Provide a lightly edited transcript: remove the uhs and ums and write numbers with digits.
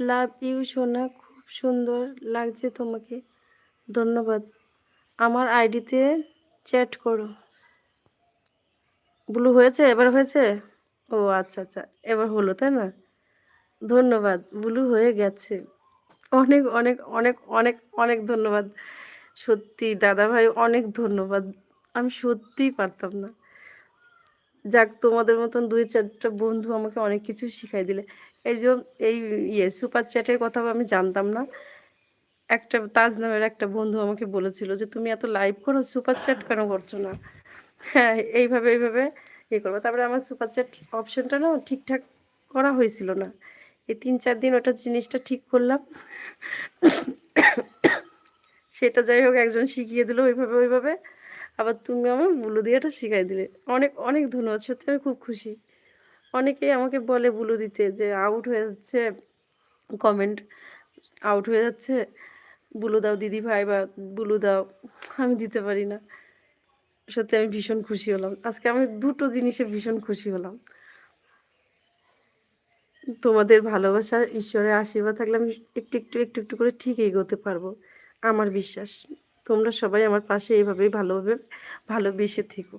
Love you সোনা, খুব সুন্দর লাগছে তোমাকে। ধন্যবাদ। আমার আইডিতে চ্যাট করো। ব্লু হয়েছে? এবার হয়েছে? ও আচ্ছা, আচ্ছা। এবার হলো, তাই না? ধন্যবাদ। ব্লু হয়ে গেছে। অনেক, অনেক, অনেক, অনেক, অনেক ধন্যবাদ। সত্যি দাদাভাই অনেক ধন্যবাদ। আমি সত্যিই পারতাম না। যাক, তোমাদের মতন ২-৪ টা বন্ধু আমাকে অনেক কিছু শিখাই দিলে। এই যে এই সুপার চ্যাটের কথাও আমি জানতাম না। একটা তাজ নামের একটা বন্ধু আমাকে বলেছিল যে, "তুমি এত লাইভ করো, সুপার চ্যাট কেন করছো না?" হ্যাঁ, এইভাবে করবা। তারপরে আমার সুপার চ্যাট অপশনটা না ঠিকঠাক করা হয়েছিল না। এই ৩-৪ দিন ওটা জিনিসটা ঠিক করলাম। সেটা যাই হোক একজন শিখিয়ে দিল ওইভাবে। আবার তুমি আমার বুলু দিয়েটা শিখাই দিলে। অনেক, অনেক ধন্যবাদ। সত্যি আমি খুব খুশি। অনেকেই আমাকে বলে বুলু দিতে যে আউট হয়ে যাচ্ছে কমেন্ট, আউট হয়ে যাচ্ছে, বুলু দাও দিদি ভাই বা বুলু দাও। আমি দিতে পারি না। সত্যি আমি ভীষণ খুশি হলাম। আজকে আমি ২ টো জিনিসে ভীষণ খুশি হলাম। তোমাদের ভালোবাসা, ঈশ্বরের আশীর্বাদ থাকলে আমি একটু করে ঠিক এগোতে পারবো। আমার বিশ্বাস। তোমরা সবাই আমার পাশে এভাবেই ভালোভাবে ভালোবেসে থেকো।